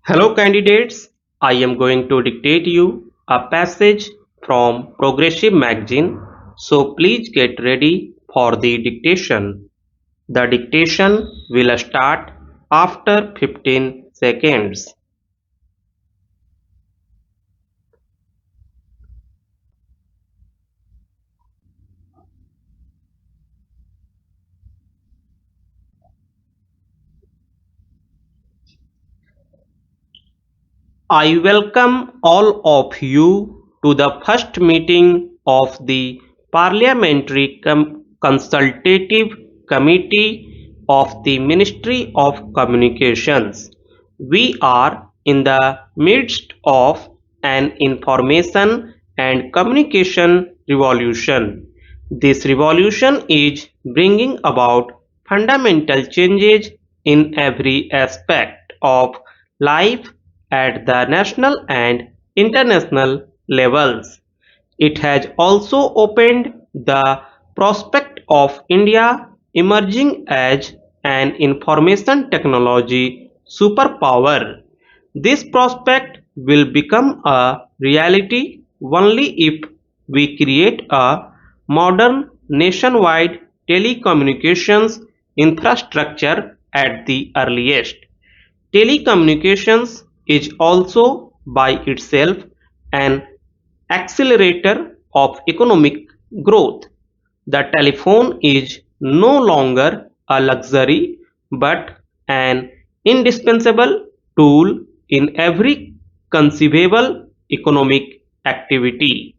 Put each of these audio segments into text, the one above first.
Hello candidates, I am going to dictate you a passage from Progressive magazine, so please get ready for the dictation. The dictation will start after 15 seconds. I welcome all of you to the first meeting of the Parliamentary Consultative Committee of the Ministry of Communications. We are in the midst of an information and communication revolution. This revolution is bringing about fundamental changes in every aspect of life at the national and international levels. It has also opened the prospect of India emerging as an information technology superpower. This prospect will become a reality only if we create a modern nationwide telecommunications infrastructure at the earliest. Telecommunications is also by itself an accelerator of economic growth. The telephone is no longer a luxury but an indispensable tool in every conceivable economic activity.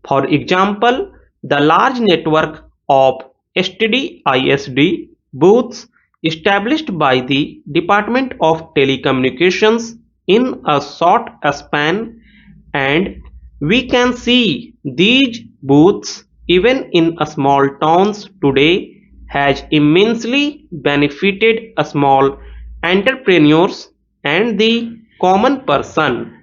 For example, the large network of STD ISD booths established by the Department of Telecommunications in a short span, and we can see these booths even in small towns today has immensely benefited small entrepreneurs and the common person.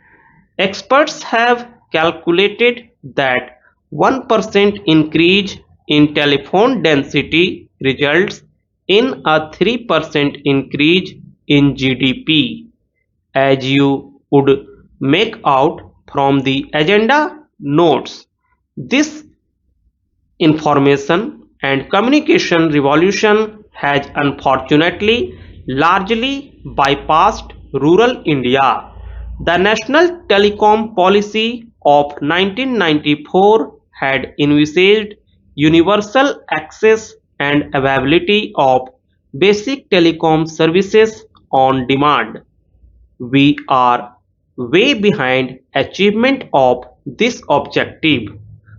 Experts have calculated that 1% increase in telephone density results in a 3% increase in GDP. As you would make out from the agenda notes, this information and communication revolution has unfortunately largely bypassed rural India. The National Telecom Policy of 1994 had envisaged universal access and availability of basic telecom services on demand. We are way behind achievement of this objective.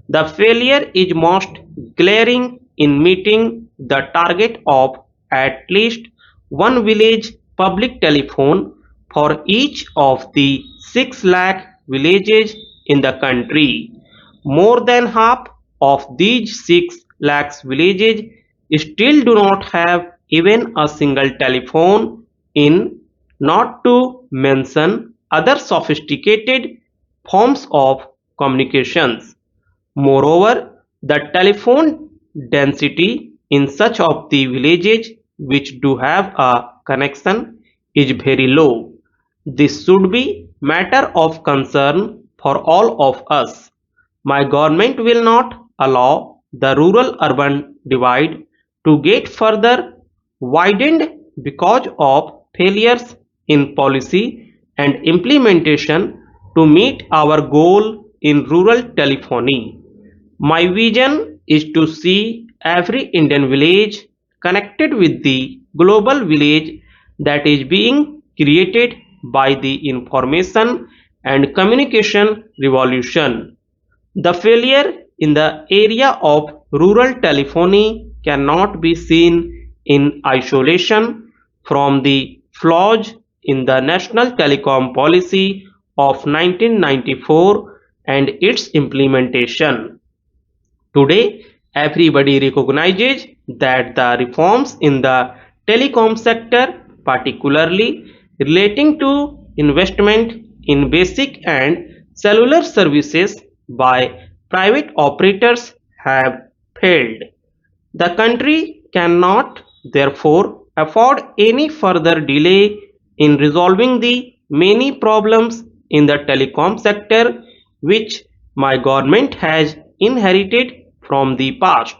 The failure is most glaring in meeting the target of at least one village public telephone for each of the 6 lakh villages in the country. More than half of these 6 lakhs villages still do not have even a single telephone in, not to mention other sophisticated forms of communications. Moreover, the telephone density in such of the villages which do have a connection is very low. This should be matter of concern for all of us. My government will not allow the rural-urban divide to get further widened because of failures in policy and implementation to meet our goal in rural telephony. My vision is to see every Indian village connected with the global village that is being created by the information and communication revolution. The failure in the area of rural telephony cannot be seen in isolation from the flaws in the National Telecom Policy of 1994 and its implementation. Today, everybody recognizes that the reforms in the telecom sector, particularly relating to investment in basic and cellular services by private operators, have failed. The country cannot therefore afford any further delay in resolving the many problems in the telecom sector which my government has inherited from the past.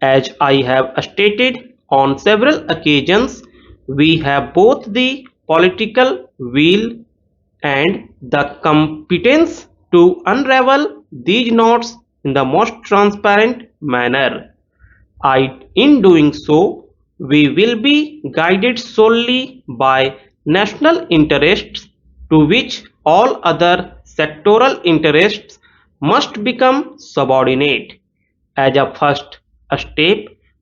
As I have stated on several occasions, we have both the political will and the competence to unravel these knots in the most transparent manner. In doing so, we will be guided solely by national interests to which all other sectoral interests must become subordinate. As a first step,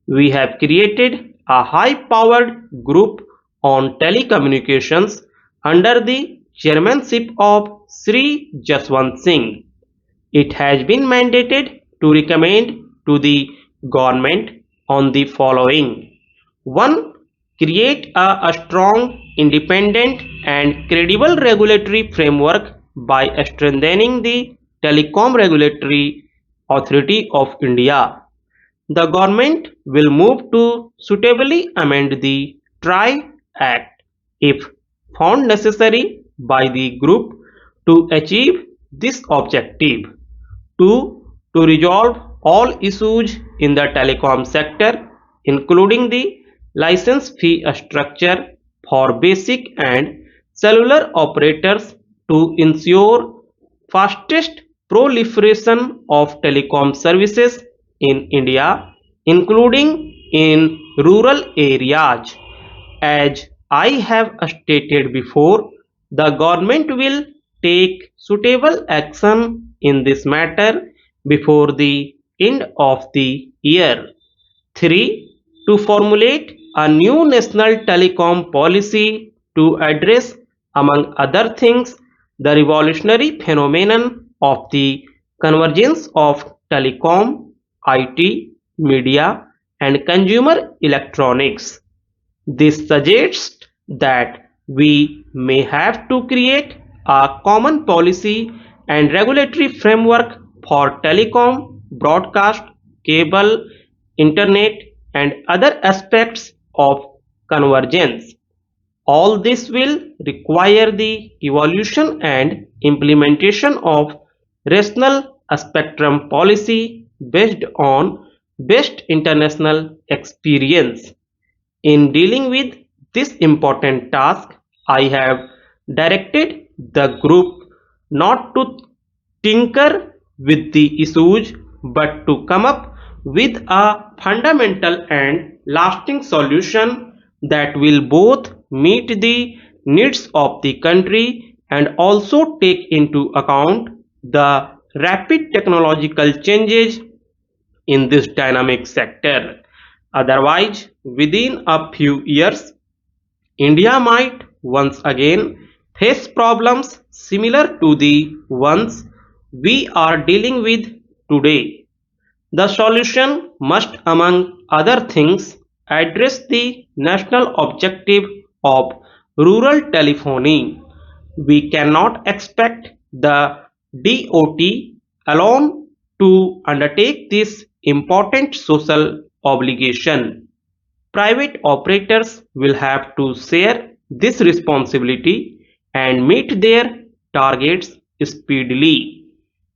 we have created a high-powered group on telecommunications under the chairmanship of Sri Jaswant Singh. It has been mandated to recommend to the government on the following: 1. Create a strong, independent and credible regulatory framework by strengthening the Telecom Regulatory Authority of India. The government will move to suitably amend the TRI Act if found necessary by the group to achieve this objective. 2. To resolve all issues in the telecom sector, including the license fee structure for basic and cellular operators to ensure fastest proliferation of telecom services in India, including in rural areas. As I have stated before, the government will take suitable action in this matter before the end of the year. 3. To formulate a new national telecom policy to address, among other things, the revolutionary phenomenon of the convergence of telecom, IT, media, and consumer electronics. This suggests that we may have to create a common policy and regulatory framework for telecom, broadcast, cable, internet, and other aspects of convergence. All this will require the evolution and implementation of rational spectrum policy based on best international experience. In dealing with this important task, I have directed the group not to tinker with the issues but to come up with a fundamental and lasting solution that will both meet the needs of the country and also take into account the rapid technological changes in this dynamic sector. Otherwise, within a few years, India might once again face problems similar to the ones we are dealing with today. The solution must, among other things, address the national objective of rural telephony. We cannot expect the DOT alone to undertake this important social obligation. Private operators will have to share this responsibility and meet their targets speedily.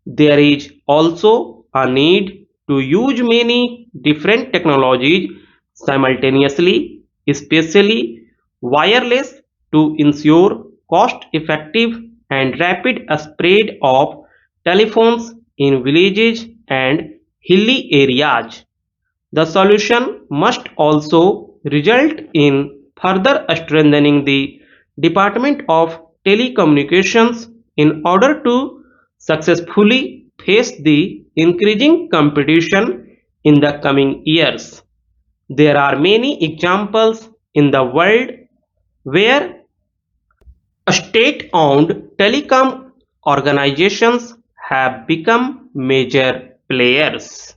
There is also a need to use many different technologies simultaneously, especially wireless, to ensure cost-effective and rapid spread of telephones in villages and hilly areas. The solution must also result in further strengthening the Department of Telecommunications in order to successfully face the increasing competition in the coming years. There are many examples in the world where state-owned telecom organizations have become major players.